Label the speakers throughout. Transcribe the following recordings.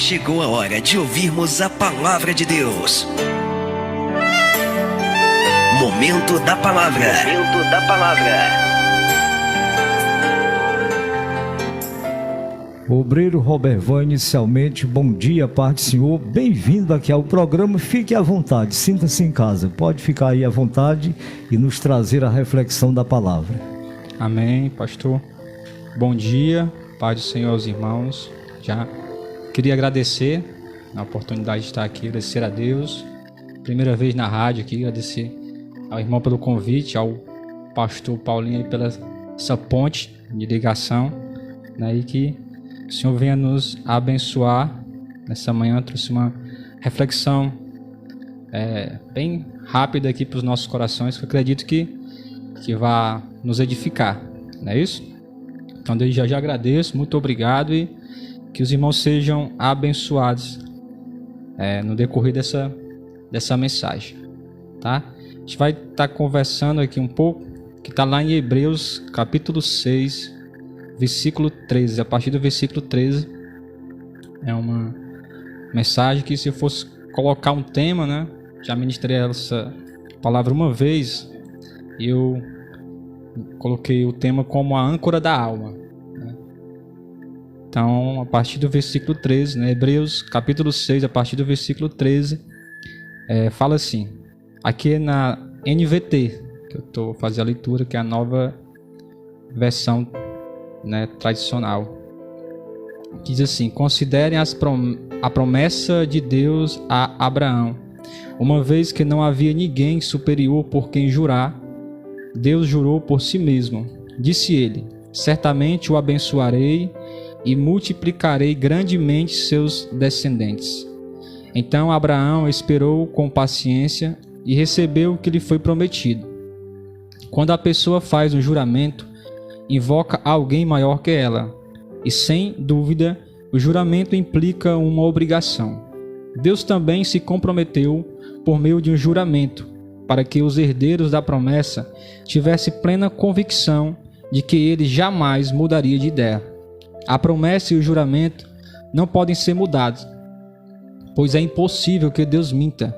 Speaker 1: chegou a hora de ouvirmos a palavra de Deus. Momento da palavra. Momento da palavra.
Speaker 2: Obreiro Robervan, inicialmente, bom dia, paz do Senhor, bem-vindo aqui ao programa, fique à vontade, sinta-se em casa, pode ficar aí à vontade e nos trazer a reflexão da palavra.
Speaker 3: Amém, pastor. Bom dia, paz do Senhor aos irmãos. Já queria agradecer a oportunidade de estar aqui, agradecer a Deus, primeira vez na rádio aqui, agradecer ao irmão pelo convite, ao pastor Paulinho aí pela essa ponte de ligação, né, e que o Senhor venha nos abençoar. Nessa manhã trouxe uma reflexão bem rápida aqui para os nossos corações, que eu acredito que vai nos edificar, não é isso? Então desde já agradeço, muito obrigado, e que os irmãos sejam abençoados no decorrer dessa mensagem, tá? A gente vai estar conversando aqui um pouco, que está lá em Hebreus capítulo 6, versículo 13, a partir do versículo 13, é uma mensagem que, se eu fosse colocar um tema, né, já ministrei essa palavra uma vez, e eu coloquei o tema como a âncora da alma, né? Então, a partir do versículo 13, né, Hebreus capítulo 6, a partir do versículo 13, fala assim, aqui é na NVT, que eu estou fazendo a leitura, que é a nova versão, né, tradicional. Diz assim: considerem a promessa de Deus a Abraão. Uma vez que não havia ninguém superior por quem jurar, Deus jurou por si mesmo. Disse ele: certamente o abençoarei e multiplicarei grandemente seus descendentes. Então Abraão esperou com paciência e recebeu o que lhe foi prometido. Quando a pessoa faz um juramento, invoca alguém maior que ela, e sem dúvida o juramento implica uma obrigação. Deus também se comprometeu por meio de um juramento, para que os herdeiros da promessa tivessem plena convicção de que ele jamais mudaria de ideia. A promessa e o juramento não podem ser mudados, pois é impossível que Deus minta.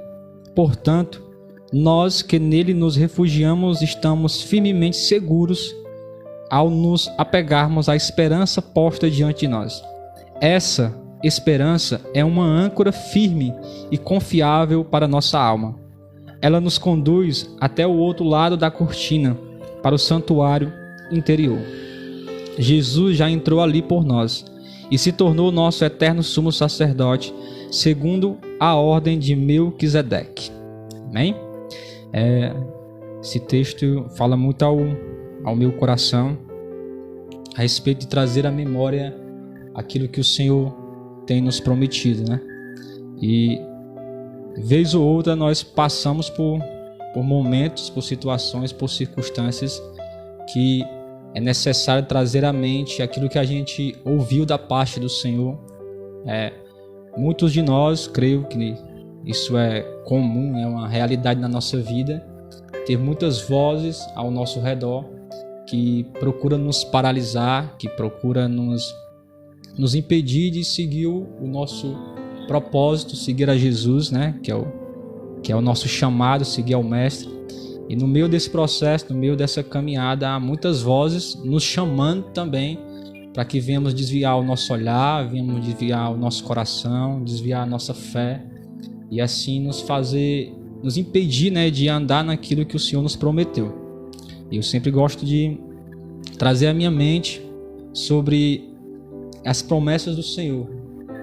Speaker 3: Portanto, nós que nele nos refugiamos estamos firmemente seguros ao nos apegarmos à esperança posta diante de nós. Essa esperança é uma âncora firme e confiável para nossa alma. Ela nos conduz até o outro lado da cortina, para o santuário interior. Jesus já entrou ali por nós e se tornou nosso eterno sumo sacerdote, segundo a ordem de Melquisedeque. Amém? Esse texto fala muito ao meu coração a respeito de trazer à memória aquilo que o Senhor tem nos prometido, né? E vez ou outra nós passamos por momentos, por situações, por circunstâncias que é necessário trazer à mente aquilo que a gente ouviu da parte do Senhor. Muitos de nós, creio que isso é comum, é uma realidade na nossa vida, ter muitas vozes ao nosso redor que procuram nos paralisar, que procuram nos impedir de seguir o nosso propósito, seguir a Jesus, né? que é o nosso chamado, seguir ao Mestre. E no meio desse processo, no meio dessa caminhada, há muitas vozes nos chamando também para que venhamos desviar o nosso olhar, venhamos desviar o nosso coração, desviar a nossa fé, e assim nos impedir, né, de andar naquilo que o Senhor nos prometeu. Eu sempre gosto de trazer à minha mente sobre as promessas do Senhor,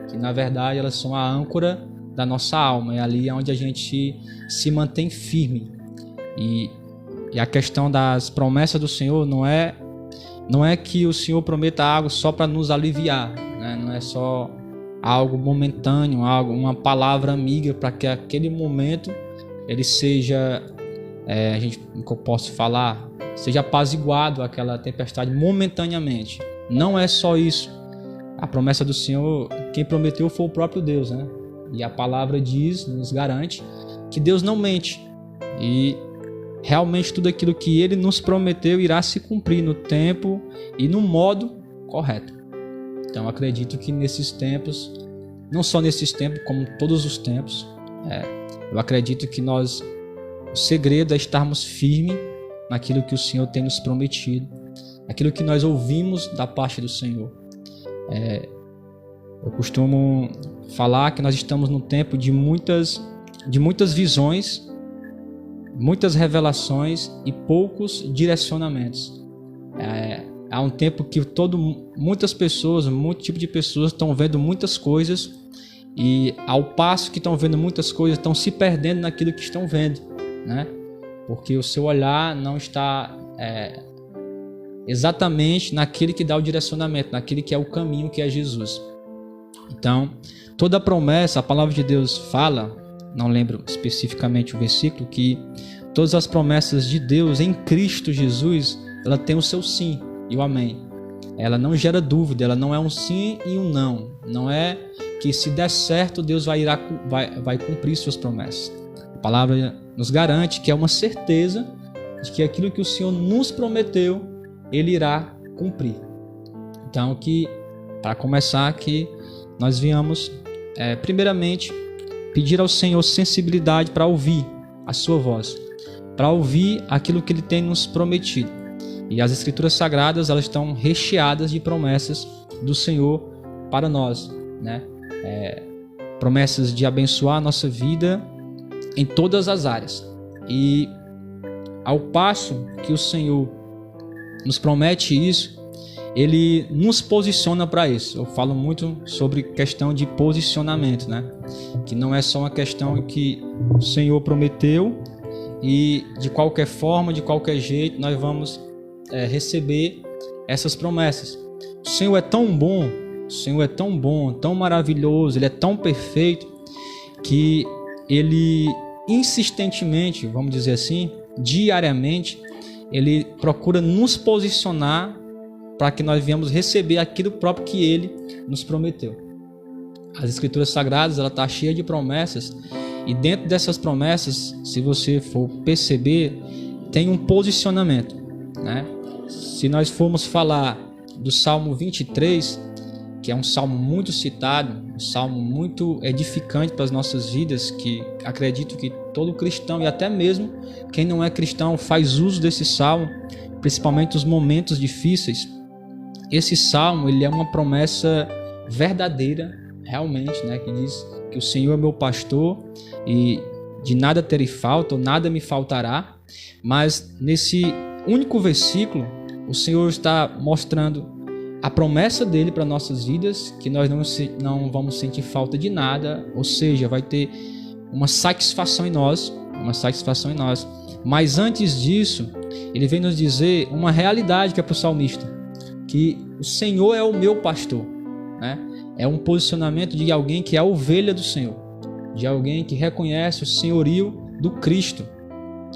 Speaker 3: que na verdade elas são a âncora da nossa alma, é ali onde a gente se mantém firme. E a questão das promessas do Senhor não é que o Senhor prometa algo só para nos aliviar, né? Não é só algo momentâneo, uma palavra amiga para que aquele momento ele seja, como eu posso falar, seja apaziguado aquela tempestade momentaneamente. Não é só isso. A promessa do Senhor, quem prometeu foi o próprio Deus, né? E a palavra diz, nos garante, que Deus não mente. E realmente tudo aquilo que Ele nos prometeu irá se cumprir no tempo e no modo correto. Então acredito que nesses tempos não só nesses tempos, como todos os tempos. Eu acredito que o segredo é estarmos firmes naquilo que o Senhor tem nos prometido, aquilo que nós ouvimos da parte do Senhor. Eu costumo falar que nós estamos num tempo de muitas visões, muitas revelações e poucos direcionamentos. Há um tempo que muitas pessoas, muito tipo de pessoas estão vendo muitas coisas, e ao passo que estão vendo muitas coisas, estão se perdendo naquilo que estão vendo, né? Porque o seu olhar não está exatamente naquele que dá o direcionamento, naquele que é o caminho, que é Jesus. Então, toda promessa, a palavra de Deus fala, não lembro especificamente o versículo, que todas as promessas de Deus em Cristo Jesus, ela tem o seu sim e o amém. Ela não gera dúvida, ela não é um sim e um não. Não é que se der certo, Deus vai cumprir suas promessas. A palavra nos garante que é uma certeza de que aquilo que o Senhor nos prometeu, Ele irá cumprir. Então, para começar aqui, nós viemos, primeiramente, pedir ao Senhor sensibilidade para ouvir a sua voz, para ouvir aquilo que Ele tem nos prometido. E as Escrituras Sagradas, elas estão recheadas de promessas do Senhor para nós, né? Promessas de abençoar a nossa vida em todas as áreas. E ao passo que o Senhor nos promete isso, Ele nos posiciona para isso. Eu falo muito sobre questão de posicionamento, né? Que não é só uma questão que o Senhor prometeu e de qualquer forma, de qualquer jeito, nós vamos receber essas promessas. O Senhor é tão bom, o Senhor é tão bom, tão maravilhoso, Ele é tão perfeito, que Ele insistentemente, vamos dizer assim, diariamente, Ele procura nos posicionar para que nós venhamos receber aquilo próprio que Ele nos prometeu. As Escrituras Sagradas, ela está cheia de promessas, e dentro dessas promessas, se você for perceber, tem um posicionamento, né? Se nós formos falar do Salmo 23, que é um salmo muito citado, um salmo muito edificante para as nossas vidas, que acredito que todo cristão e até mesmo quem não é cristão faz uso desse salmo, principalmente nos momentos difíceis. Esse salmo, ele é uma promessa verdadeira, realmente, né? Que diz que o Senhor é meu pastor e de nada terei falta, ou nada me faltará. Mas nesse único versículo, o Senhor está mostrando a promessa dele para nossas vidas, que nós não vamos sentir falta de nada, ou seja, vai ter uma satisfação em nós, Mas antes disso, ele vem nos dizer uma realidade que é para o salmista, que o Senhor é o meu pastor, né? É um posicionamento de alguém que é a ovelha do Senhor, de alguém que reconhece o senhorio do Cristo.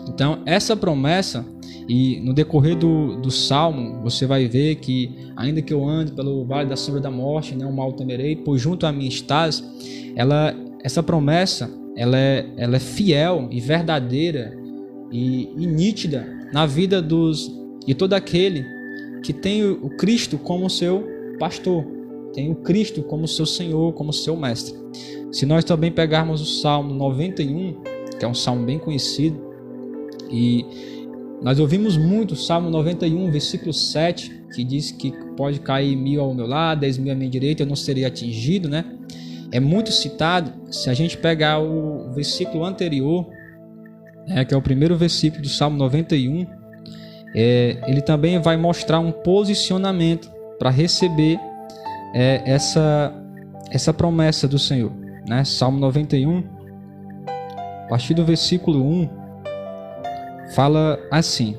Speaker 3: Então, essa promessa, e no decorrer do Salmo, você vai ver que, ainda que eu ande pelo vale da sombra da morte, não mal temerei, pois junto a mim estás, essa promessa, ela é fiel e verdadeira e nítida na vida de todo aquele que tem o Cristo como seu pastor, tem o Cristo como seu Senhor, como seu mestre. Se nós também pegarmos o Salmo 91, que é um salmo bem conhecido, e nós ouvimos muito o Salmo 91, versículo 7, que diz que pode cair 1000 ao meu lado, 10.000 à minha direita, eu não serei atingido, né? É muito citado. Se a gente pegar o versículo anterior, que é o primeiro versículo do Salmo 91, ele também vai mostrar um posicionamento para receber essa promessa do Senhor, né? Salmo 91, a partir do versículo 1, fala assim: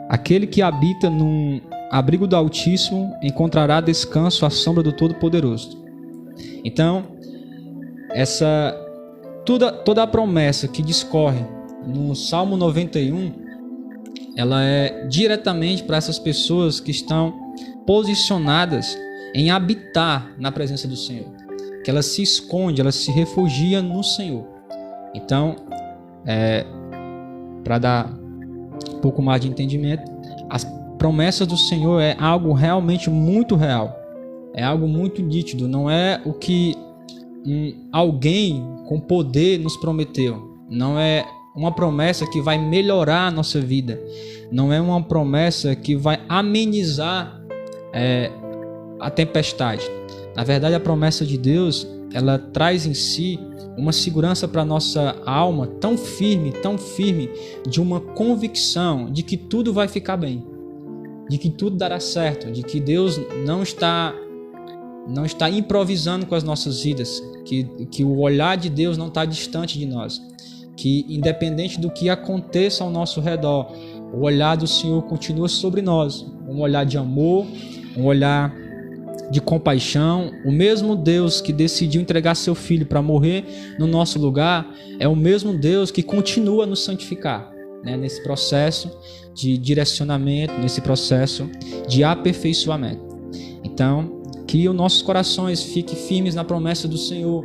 Speaker 3: aquele que habita num abrigo do Altíssimo encontrará descanso à sombra do Todo-Poderoso. Então, toda a promessa que discorre no Salmo 91, ela é diretamente para essas pessoas que estão posicionadas em habitar na presença do Senhor, que ela se esconde, ela se refugia no Senhor. Então, para dar um pouco mais de entendimento, promessas do Senhor é algo realmente muito real. É algo muito nítido. Não é o que alguém com poder nos prometeu. Não é uma promessa que vai melhorar a nossa vida. Não é uma promessa que vai amenizar a tempestade. Na verdade, a promessa de Deus, ela traz em si uma segurança para a nossa alma tão firme, de uma convicção de que tudo vai ficar bem, de que tudo dará certo, de que Deus não está improvisando com as nossas vidas, que o olhar de Deus não está distante de nós, que independente do que aconteça ao nosso redor, o olhar do Senhor continua sobre nós, um olhar de amor, um olhar de compaixão. O mesmo Deus que decidiu entregar seu Filho para morrer no nosso lugar é o mesmo Deus que continua a nos santificar, né? Nesse processo de direcionamento, nesse processo de aperfeiçoamento. Então, que os nossos corações fiquem firmes na promessa do Senhor,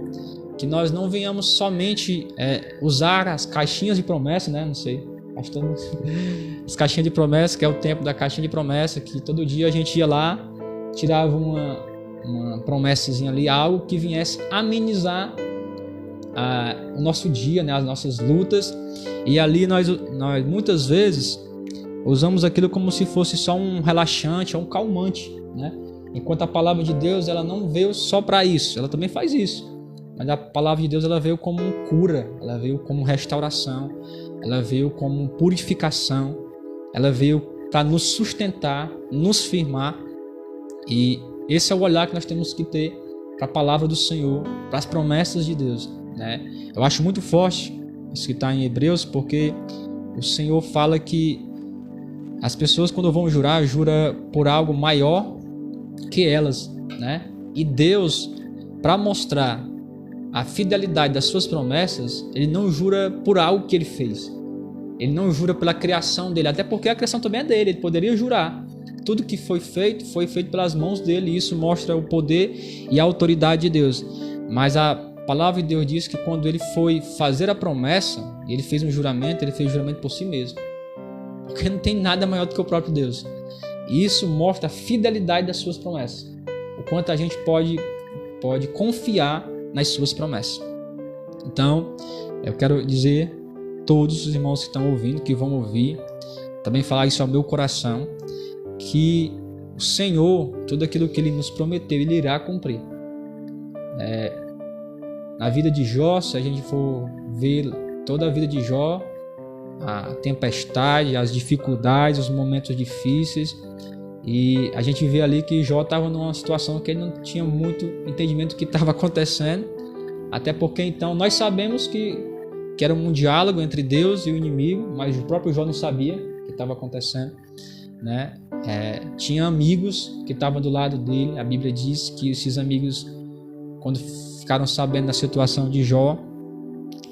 Speaker 3: que nós não venhamos somente usar as caixinhas de promessa, né? Não sei, as caixinhas de promessa, que é o tempo da caixinha de promessa, que todo dia a gente ia lá, tirava uma promessazinha ali, algo que viesse amenizar o nosso dia, né? As nossas lutas, e ali nós muitas vezes usamos aquilo como se fosse só um relaxante, um calmante, né? Enquanto a palavra de Deus, ela não veio só para isso, ela também faz isso. Mas a palavra de Deus, ela veio como cura, ela veio como restauração, ela veio como purificação, ela veio para nos sustentar, nos firmar. E esse é o olhar que nós temos que ter para a palavra do Senhor, para as promessas de Deus, né? Eu acho muito forte isso que está em Hebreus, porque o Senhor fala que as pessoas, quando vão jurar, juram por algo maior que elas, né? E Deus, para mostrar a fidelidade das suas promessas, ele não jura por algo que ele fez. Ele não jura pela criação dele, até porque a criação também é dele, ele poderia jurar. Tudo que foi feito pelas mãos dele, e isso mostra o poder e a autoridade de Deus. Mas a palavra de Deus diz que quando ele foi fazer a promessa, ele fez um juramento, ele fez um juramento por si mesmo. Porque não tem nada maior do que o próprio Deus. E isso mostra a fidelidade das suas promessas. O quanto a gente pode confiar nas suas promessas. Então, eu quero dizer a todos os irmãos que estão ouvindo, que vão ouvir, também falar isso ao meu coração, que o Senhor, tudo aquilo que Ele nos prometeu, Ele irá cumprir. Na vida de Jó, se a gente for ver toda a vida de Jó, a tempestade, as dificuldades, os momentos difíceis, e a gente vê ali que Jó estava numa situação que ele não tinha muito entendimento do que estava acontecendo, até porque então nós sabemos que era um diálogo entre Deus e o inimigo, mas o próprio Jó não sabia o que estava acontecendo, né? Tinha amigos que estavam do lado dele. A Bíblia diz que esses amigos, quando ficaram sabendo da situação de Jó,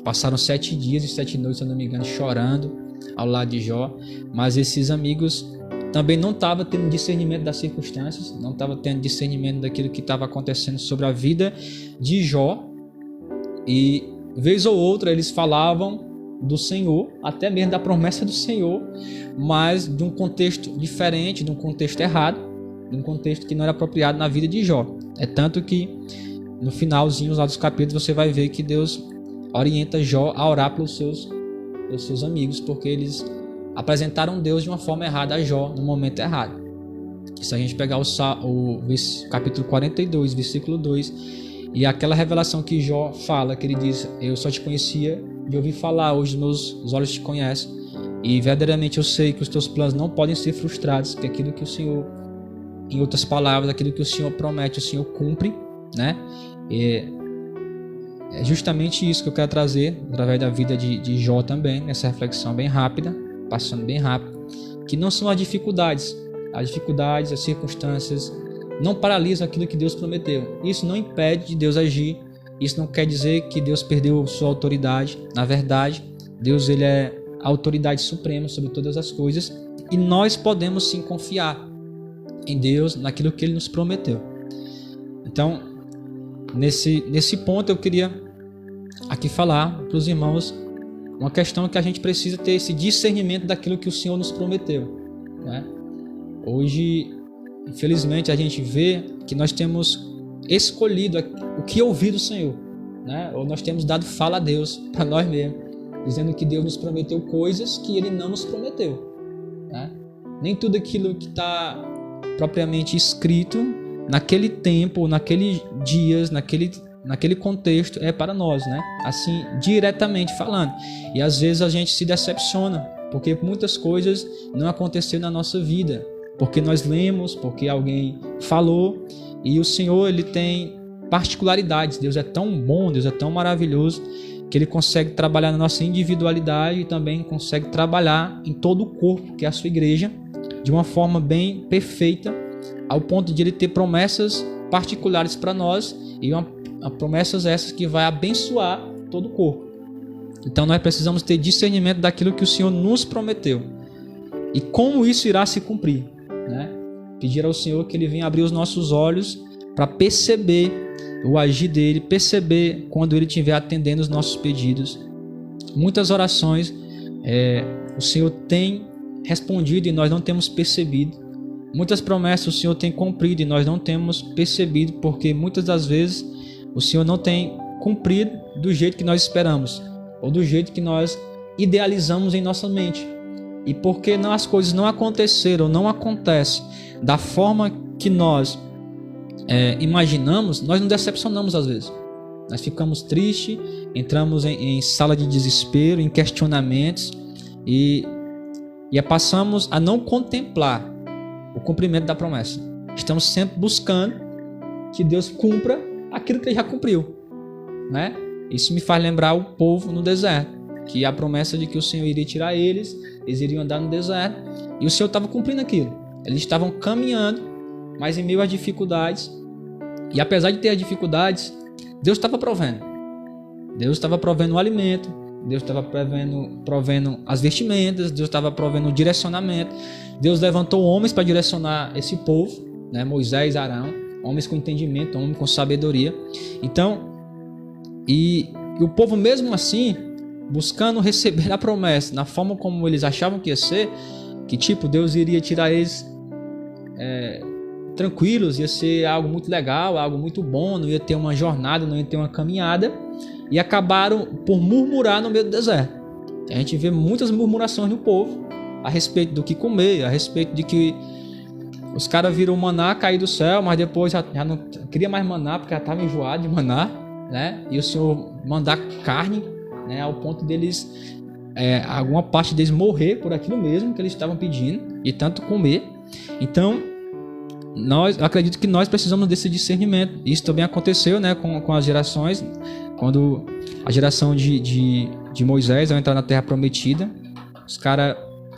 Speaker 3: passaram 7 dias e 7 noites, se eu não me engano, chorando ao lado de Jó. Mas esses amigos também não estavam tendo discernimento das circunstâncias, não estavam tendo discernimento daquilo que estava acontecendo sobre a vida de Jó. E vez ou outra eles falavam do Senhor, até mesmo da promessa do Senhor, mas de um contexto diferente, de um contexto errado, de um contexto que não era apropriado na vida de Jó. É tanto que no finalzinho lá dos capítulos você vai ver que Deus orienta Jó a orar pelos seus amigos, porque eles apresentaram Deus de uma forma errada a Jó no momento errado. E se a gente pegar o capítulo 42, versículo 2, e aquela revelação que Jó fala, que ele diz: eu só te conhecia de ouvir falar, hoje os olhos te conhecem, e verdadeiramente eu sei que os teus planos não podem ser frustrados, que aquilo que o Senhor, em outras palavras, aquilo que o Senhor promete, o Senhor cumpre, né? É justamente isso que eu quero trazer através da vida de Jó também, nessa reflexão bem rápida, passando bem rápido, que não são as dificuldades, as circunstâncias não paralisam aquilo que Deus prometeu. Isso não impede de Deus agir, isso não quer dizer que Deus perdeu sua autoridade. Na verdade, Deus, ele é a autoridade suprema sobre todas as coisas, e nós podemos sim confiar em Deus, naquilo que Ele nos prometeu. Então, nesse ponto eu queria aqui falar para os irmãos uma questão que a gente precisa ter esse discernimento daquilo que o Senhor nos prometeu, né? Hoje, infelizmente, a gente vê que nós temos escolhido o que ouvir do Senhor, né? Ou nós temos dado fala a Deus para nós mesmos, dizendo que Deus nos prometeu coisas que Ele não nos prometeu, né? Nem tudo aquilo que está propriamente escrito naquele tempo, naqueles dias, naquele contexto é para nós, né? Assim, diretamente falando. E às vezes a gente se decepciona, porque muitas coisas não aconteceram na nossa vida, porque nós lemos, porque alguém falou, e o Senhor, Ele tem particularidades. Deus é tão bom, Deus é tão maravilhoso, que Ele consegue trabalhar na nossa individualidade e também consegue trabalhar em todo o corpo, que é a sua igreja, de uma forma bem perfeita, ao ponto de Ele ter promessas particulares para nós, e promessas essas que vai abençoar todo o corpo. Então nós precisamos ter discernimento daquilo que o Senhor nos prometeu e como isso irá se cumprir, né? Pedir ao Senhor que Ele venha abrir os nossos olhos para perceber o agir dEle, perceber quando Ele estiver atendendo os nossos pedidos. Muitas orações o Senhor tem respondido e nós não temos percebido. Muitas promessas o Senhor tem cumprido e nós não temos percebido, porque muitas das vezes o Senhor não tem cumprido do jeito que nós esperamos, ou do jeito que nós idealizamos em nossa mente. E porque as coisas não aconteceram, não acontecem da forma que nós imaginamos, nós nos decepcionamos às vezes. Nós ficamos tristes, entramos em sala de desespero, em questionamentos e passamos a não contemplar o cumprimento da promessa. Estamos sempre buscando que Deus cumpra aquilo que Ele já cumpriu, né? Isso me faz lembrar o povo no deserto, que a promessa de que o Senhor iria tirar eles iriam andar no deserto, e o Senhor estava cumprindo aquilo. Eles estavam caminhando, mas em meio às dificuldades, e apesar de ter as dificuldades, Deus estava provendo. Deus estava provendo o alimento, Deus estava provendo as vestimentas, Deus estava provendo o direcionamento. Deus levantou homens para direcionar esse povo, né? Moisés, Arão, homens com entendimento, homens com sabedoria. Então, e o povo mesmo assim, buscando receber a promessa, na forma como eles achavam que ia ser, que tipo, Deus iria tirar eles tranquilos, ia ser algo muito legal, algo muito bom, não ia ter uma jornada, não ia ter uma caminhada, e acabaram por murmurar no meio do deserto. A gente vê muitas murmurações no povo a respeito do que comer, a respeito de que os caras viram o maná cair do céu, mas depois já não queria mais maná, porque já estava enjoado de maná, né? E o Senhor mandar carne, né? Ao ponto deles, alguma parte deles morrer por aquilo mesmo que eles estavam pedindo, e tanto comer. Então, eu acredito que nós precisamos desse discernimento. Isso também aconteceu, né, com as gerações, quando a geração de Moisés, ao entrar na terra prometida, os caras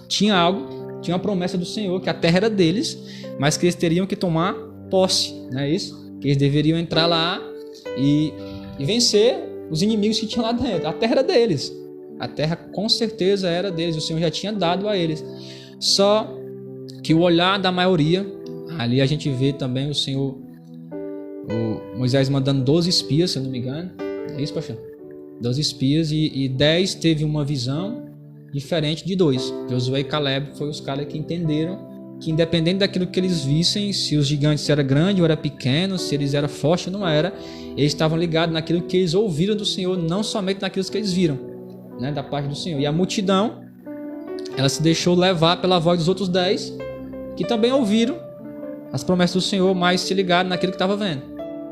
Speaker 3: tinham uma promessa do Senhor, que a terra era deles, mas que eles teriam que tomar posse, não é isso? Que eles deveriam entrar lá e vencer os inimigos que tinham lá dentro. A terra era deles, a terra com certeza era deles, o Senhor já tinha dado a eles. Só que o olhar da maioria, ali a gente vê também o Senhor, o Moisés mandando 12 espias, se eu não me engano. É isso, pastor? 12 espias e 10 teve uma visão diferente de 2. Josué e Caleb foram os caras que entenderam que, independente daquilo que eles vissem, se os gigantes eram grandes ou eram pequenos, se eles eram fortes ou não eram, eles estavam ligados naquilo que eles ouviram do Senhor, não somente naquilo que eles viram, né, da parte do Senhor. E a multidão, ela se deixou levar pela voz dos outros 10, que também ouviram as promessas do Senhor, mas se ligaram naquilo que estava vendo,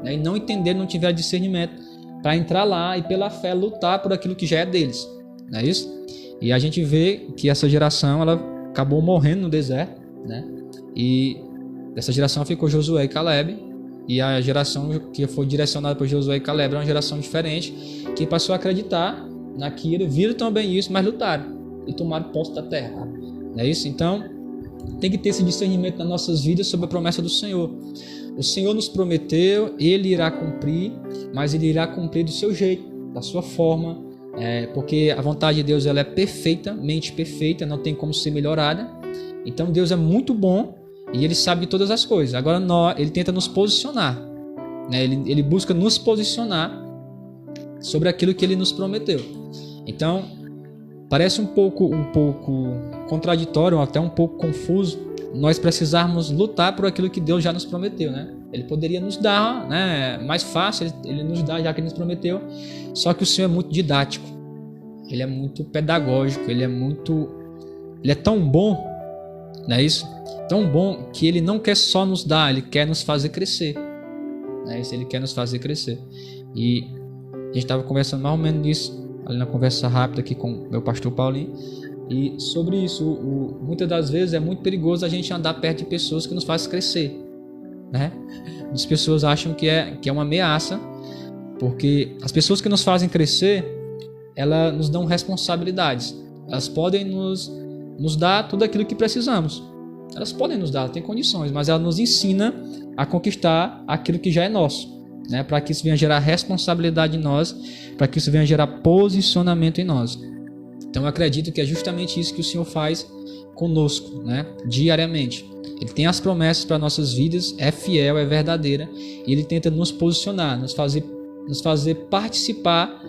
Speaker 3: né, e não entenderam, não tiveram discernimento para entrar lá e pela fé lutar por aquilo que já é deles, não é isso? E a gente vê que essa geração, ela acabou morrendo no deserto, né? E dessa geração ficou Josué e Caleb, e a geração que foi direcionada por Josué e Caleb era uma geração diferente, que passou a acreditar naquilo, viram também isso, mas lutaram e tomaram posse da terra, não é isso? Então tem que ter esse discernimento nas nossas vidas sobre a promessa do Senhor. O Senhor nos prometeu, Ele irá cumprir, mas Ele irá cumprir do seu jeito, da sua forma, porque a vontade de Deus, ela é perfeitamente perfeita, não tem como ser melhorada. Então Deus é muito bom e Ele sabe de todas as coisas. Agora Ele tenta nos posicionar, né? Ele busca nos posicionar sobre aquilo que Ele nos prometeu. Então parece um pouco contraditório, até um pouco confuso, nós precisarmos lutar por aquilo que Deus já nos prometeu, né? Ele poderia nos dar, né, mais fácil, ele nos dá já que ele nos prometeu, só que o Senhor é muito didático, ele é muito pedagógico, ele é tão bom, não é isso? Tão bom que ele não quer só nos dar, ele quer nos fazer crescer, não é isso? Ele quer nos fazer crescer. E a gente estava conversando mais ou menos nisso, ali na conversa rápida aqui com o meu pastor Paulinho, e sobre isso, muitas das vezes é muito perigoso a gente andar perto de pessoas que nos fazem crescer, né? As pessoas acham que é uma ameaça, porque as pessoas que nos fazem crescer, elas nos dão responsabilidades, elas podem nos dar tudo aquilo que precisamos, elas podem nos dar, tem condições, mas ela nos ensina a conquistar aquilo que já é nosso, né? Para que isso venha gerar responsabilidade em nós, para que isso venha gerar posicionamento em nós. Então eu acredito que é justamente isso que o Senhor faz conosco, né? Diariamente. Ele tem as promessas para nossas vidas, é fiel, é verdadeira, e Ele tenta nos posicionar, nos fazer participar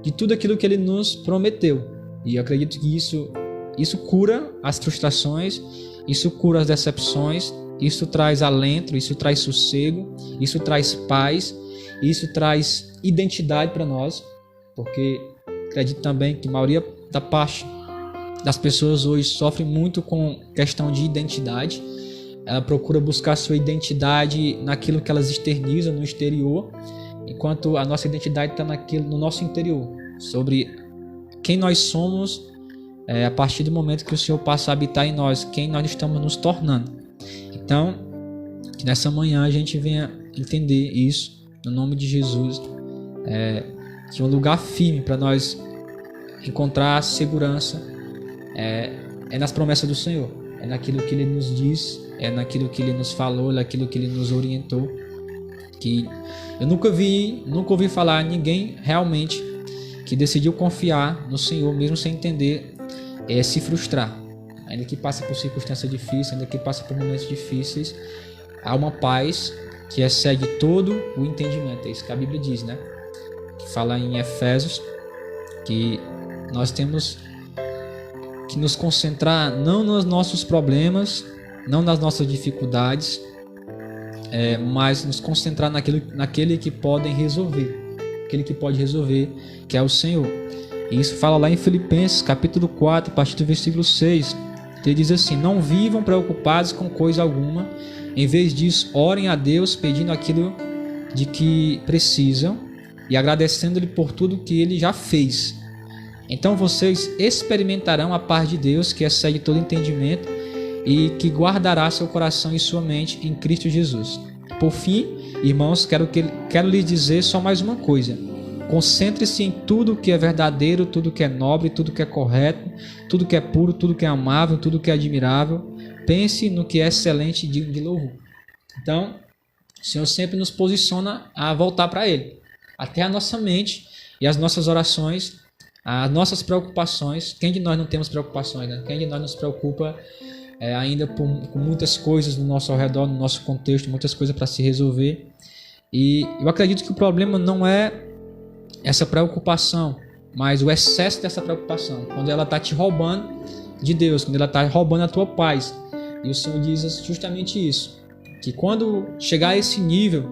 Speaker 3: de tudo aquilo que Ele nos prometeu. E eu acredito que isso cura as frustrações, isso cura as decepções, isso traz alento, isso traz sossego, isso traz paz, isso traz identidade para nós, porque acredito também que a maioria da parte das pessoas hoje sofre muito com questão de identidade. Ela procura buscar sua identidade naquilo que elas externizam no exterior, enquanto a nossa identidade está no nosso interior, sobre quem nós somos a partir do momento que o Senhor passa a habitar em nós, quem nós estamos nos tornando. Então, que nessa manhã a gente venha entender isso, no nome de Jesus, que é um lugar firme para nós encontrar segurança é nas promessas do Senhor, é naquilo que Ele nos diz, é naquilo que Ele nos falou, é naquilo que Ele nos orientou. Que eu nunca ouvi falar ninguém realmente que decidiu confiar no Senhor, mesmo sem entender, se frustrar. Ainda que passe por circunstâncias difíceis, ainda que passe por momentos difíceis, há uma paz que excede todo o entendimento. É isso que a Bíblia diz, né? Que fala em Efésios que nós temos que nos concentrar não nos nossos problemas, não nas nossas dificuldades, mas nos concentrar naquele que pode resolver, que é o Senhor. E isso fala lá em Filipenses capítulo 4, a partir do versículo 6, que ele diz assim: não vivam preocupados com coisa alguma, em vez disso orem a Deus pedindo aquilo de que precisam e agradecendo-lhe por tudo que Ele já fez. Então vocês experimentarão a paz de Deus, que excede todo entendimento e que guardará seu coração e sua mente em Cristo Jesus. Por fim, irmãos, quero lhes dizer só mais uma coisa: concentre-se em tudo que é verdadeiro, tudo que é nobre, tudo que é correto, tudo que é puro, tudo que é amável, tudo que é admirável. Pense no que é excelente e digno de louvor. Então, o Senhor sempre nos posiciona a voltar para Ele. Até a nossa mente e as nossas orações, as nossas preocupações. Quem de nós não temos preocupações, né? Quem de nós nos preocupa ainda com muitas coisas no nosso ao redor, no nosso contexto, muitas coisas para se resolver. E eu acredito que o problema não é essa preocupação, mas o excesso dessa preocupação, quando ela está te roubando de Deus, quando ela está roubando a tua paz. E o Senhor diz justamente isso, que quando chegar a esse nível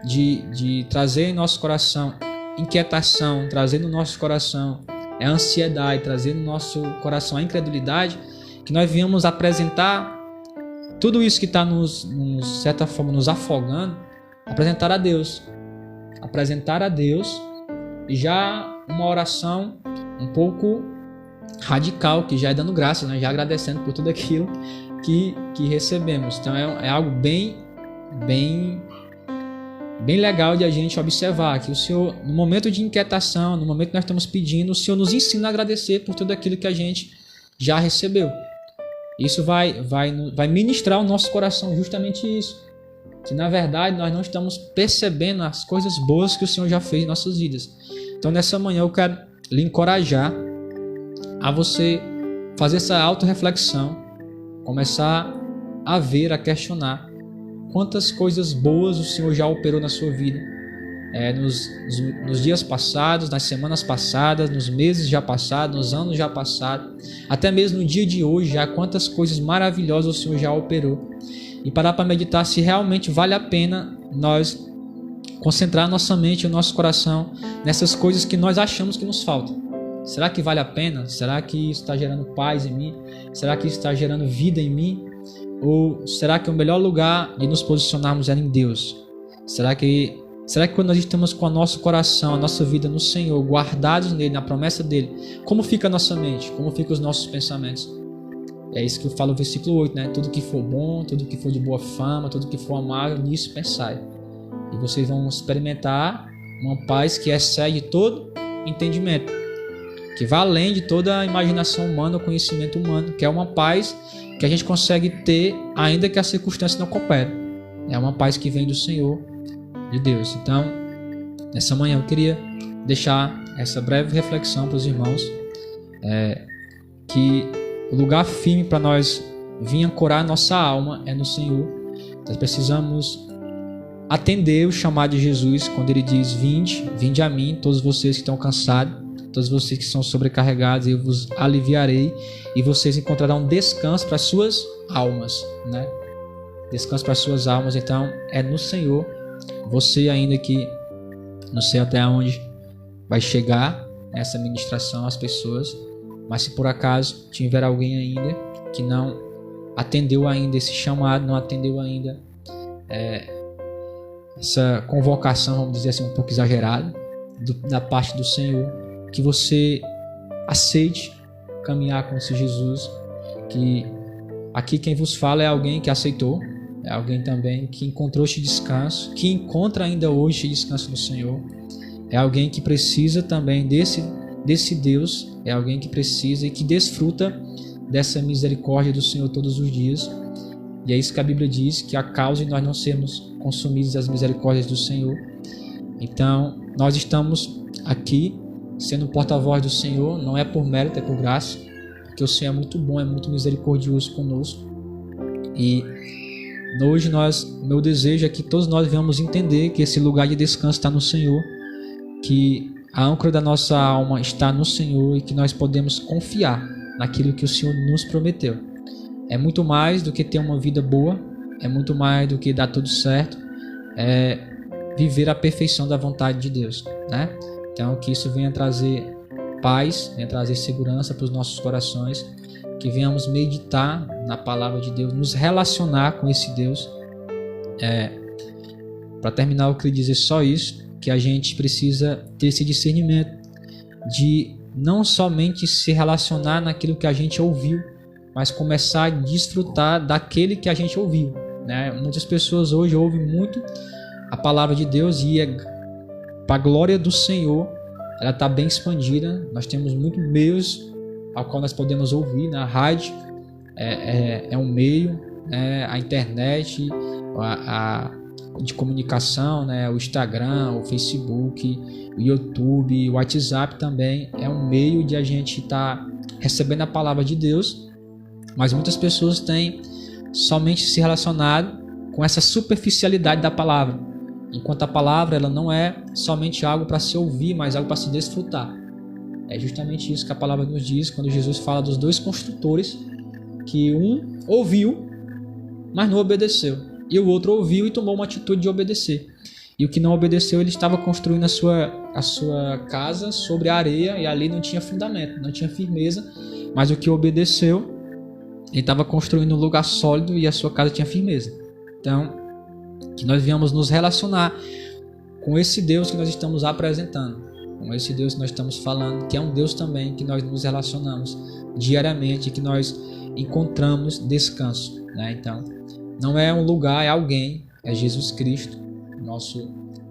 Speaker 3: de trazer em nosso coração inquietação, trazer no nosso coração a ansiedade, trazer no nosso coração a incredulidade, que nós viemos apresentar tudo isso que está de certa forma nos afogando, apresentar a Deus, e já uma oração um pouco radical, que já é dando graças, né? Já agradecendo por tudo aquilo que recebemos. Então é algo bem legal de a gente observar, que o Senhor, no momento de inquietação, no momento que nós estamos pedindo, o Senhor nos ensina a agradecer por tudo aquilo que a gente já recebeu. Isso vai ministrar o nosso coração justamente isso, que na verdade nós não estamos percebendo as coisas boas que o Senhor já fez em nossas vidas. Então nessa manhã eu quero lhe encorajar a você fazer essa autorreflexão, começar a ver, a questionar quantas coisas boas o Senhor já operou na sua vida, nos dias passados, nas semanas passadas, nos meses já passados, nos anos já passados, até mesmo no dia de hoje, já quantas coisas maravilhosas o Senhor já operou. E parar para meditar se realmente vale a pena nós concentrar nossa mente e o nosso coração nessas coisas que nós achamos que nos faltam. Será que vale a pena? Será que isso está gerando paz em mim? Será que isso está gerando vida em mim? Ou será que o melhor lugar de nos posicionarmos é em Deus? Será que quando nós estamos com o nosso coração, a nossa vida no Senhor, guardados nele, na promessa dele, como fica a nossa mente? Como ficam os nossos pensamentos? É isso que eu falo no versículo 8, né? Tudo que for bom, tudo que for de boa fama, tudo que for amável, nisso pensai. E vocês vão experimentar uma paz que excede todo entendimento, que vai além de toda a imaginação humana, o conhecimento humano, que é uma paz que a gente consegue ter ainda que as circunstâncias não cooperem. É uma paz que vem do Senhor, de Deus. Então, nessa manhã eu queria deixar essa breve reflexão para os irmãos, que o lugar firme para nós vir ancorar nossa alma é no Senhor. Nós precisamos atender o chamado de Jesus quando ele diz: vinde a mim, todos vocês que estão cansados, todos vocês que são sobrecarregados, eu vos aliviarei e vocês encontrarão descanso para as suas almas, né? Descanso para as suas almas. Então é no Senhor. Você ainda que não sei até onde vai chegar essa ministração às pessoas, mas se por acaso tiver alguém ainda que não atendeu ainda esse chamado, não atendeu ainda essa convocação, vamos dizer assim, um pouco exagerada da parte do Senhor, que você aceite caminhar com esse Jesus, que aqui quem vos fala é alguém que aceitou, é alguém também que encontrou este descanso, que encontra ainda hoje este descanso no Senhor, é alguém que precisa também desse Deus, é alguém que precisa e que desfruta dessa misericórdia do Senhor todos os dias. E é isso que a Bíblia diz, que a causa de nós não sermos consumidos das misericórdias do Senhor. Então, nós estamos aqui sendo porta-voz do Senhor, não é por mérito, é por graça, porque o Senhor é muito bom, é muito misericordioso conosco. E hoje meu desejo é que todos nós venhamos entender que esse lugar de descanso está no Senhor, que a âncora da nossa alma está no Senhor e que nós podemos confiar naquilo que o Senhor nos prometeu. É muito mais do que ter uma vida boa, é muito mais do que dar tudo certo, é viver a perfeição da vontade de Deus, né? Então que isso venha trazer paz, venha trazer segurança para os nossos corações, que venhamos meditar na palavra de Deus, nos relacionar com esse Deus. Para terminar, eu queria dizer só isso, que a gente precisa ter esse discernimento de não somente se relacionar naquilo que a gente ouviu, mas começar a desfrutar daquele que a gente ouviu, né? Muitas pessoas hoje ouvem muito a palavra de Deus e para a glória do Senhor, ela está bem expandida. Nós temos muitos meios ao qual nós podemos ouvir, né? A rádio é um meio, né? A internet, de comunicação, né? O Instagram, o Facebook, o YouTube, o WhatsApp também é um meio de a gente estar recebendo a palavra de Deus, mas muitas pessoas têm somente se relacionado com essa superficialidade da palavra, enquanto a palavra ela não é somente algo para se ouvir, mas algo para se desfrutar. É justamente isso que a palavra nos diz quando Jesus fala dos dois construtores, que um ouviu, mas não obedeceu, e o outro ouviu e tomou uma atitude de obedecer. E o que não obedeceu, ele estava construindo a sua casa sobre a areia, e ali não tinha fundamento, não tinha firmeza. Mas o que obedeceu, ele estava construindo um lugar sólido e a sua casa tinha firmeza. Então, que nós venhamos nos relacionar com esse Deus que nós estamos apresentando, com esse Deus que nós estamos falando, que é um Deus também que nós nos relacionamos diariamente, que nós encontramos descanso, né? Então, não é um lugar, é alguém, é Jesus Cristo.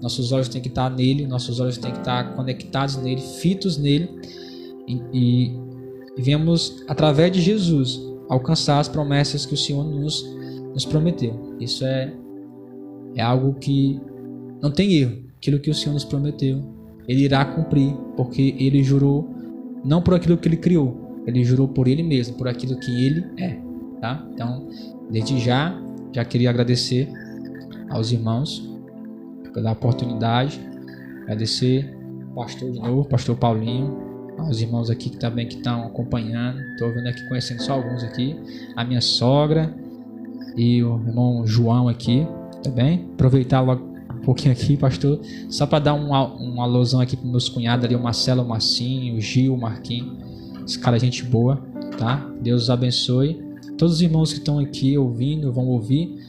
Speaker 3: Nossos olhos têm que estar nele, nossos olhos têm que estar conectados nele, fitos nele, e venhamos, através de Jesus, alcançar as promessas que o Senhor nos prometeu. Isso é algo que não tem erro. Aquilo que o Senhor nos prometeu, Ele irá cumprir, porque Ele jurou não por aquilo que Ele criou, Ele jurou por Ele mesmo, por aquilo que Ele é, tá? Então, desde já queria agradecer aos irmãos pela oportunidade Agradecer o pastor de novo, pastor Paulinho, aos irmãos aqui que também que estão acompanhando. Estou vendo aqui, conhecendo só alguns aqui. A minha sogra e o irmão João aqui, tá bem? Aproveitar logo um pouquinho aqui, pastor, só para dar um alusão aqui para meus cunhados ali, o Marcelo, o Marcinho, o Gil, o Marquinhos. Esse cara é gente boa, tá? Deus os abençoe. Todos os irmãos que estão aqui ouvindo, vão ouvir,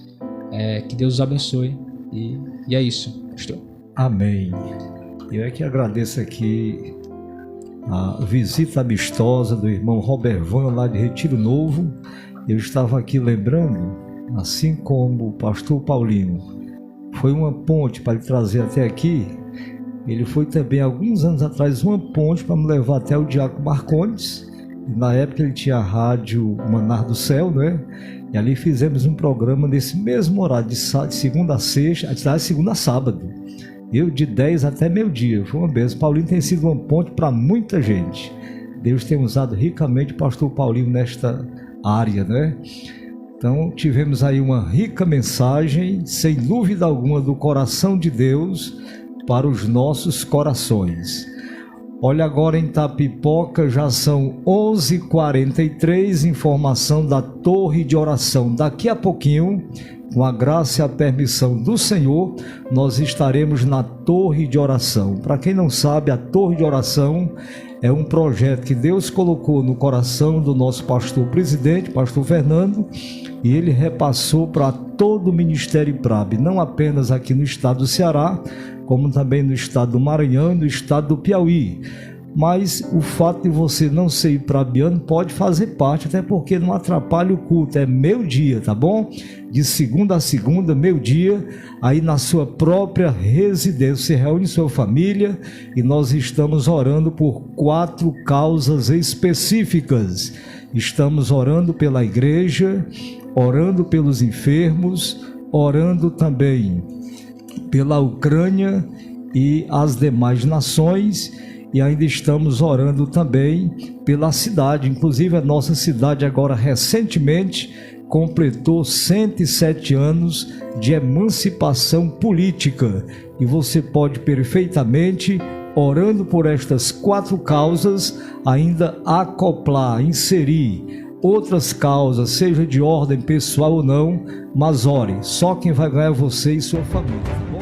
Speaker 3: que Deus os abençoe. E é isso, pastor.
Speaker 2: Amém. Eu é que agradeço aqui a visita amistosa do irmão Robervan lá de Retiro Novo. Eu estava aqui lembrando, assim como o pastor Paulinho foi uma ponte para lhe trazer até aqui, ele foi também alguns anos atrás uma ponte para me levar até o Diácono Marcondes. Na época ele tinha a rádio Manar do Céu, né? E ali fizemos um programa nesse mesmo horário, de segunda a sexta, de segunda a sábado. Eu de 10 até meio-dia, foi uma bênção. Paulinho tem sido uma ponte para muita gente. Deus tem usado ricamente o pastor Paulinho nesta área, né? Então tivemos aí uma rica mensagem, sem dúvida alguma, do coração de Deus para os nossos corações. Olha, agora em Itapipoca já são 11h43, informação da Torre de Oração. Daqui a pouquinho, com a graça e a permissão do Senhor, nós estaremos na Torre de Oração. Para quem não sabe, a Torre de Oração é um projeto que Deus colocou no coração do nosso pastor presidente, pastor Fernando, e ele repassou para todo o Ministério IPRAB, não apenas aqui no estado do Ceará, como também no estado do Maranhão e no estado do Piauí. Mas o fato de você não ser iprabiano pode fazer parte, até porque não atrapalha o culto. É meio-dia, tá bom? De segunda a segunda, meio-dia, aí na sua própria residência. Você reúne sua família e nós estamos orando por 4 causas específicas. Estamos orando pela igreja, orando pelos enfermos, orando também pela Ucrânia e as demais nações, e ainda estamos orando também pela cidade. Inclusive a nossa cidade agora recentemente completou 107 anos de emancipação política, e você pode perfeitamente, orando por estas 4 causas, ainda acoplar, inserir outras causas, seja de ordem pessoal ou não, mas ore, só quem vai ganhar é você e sua família.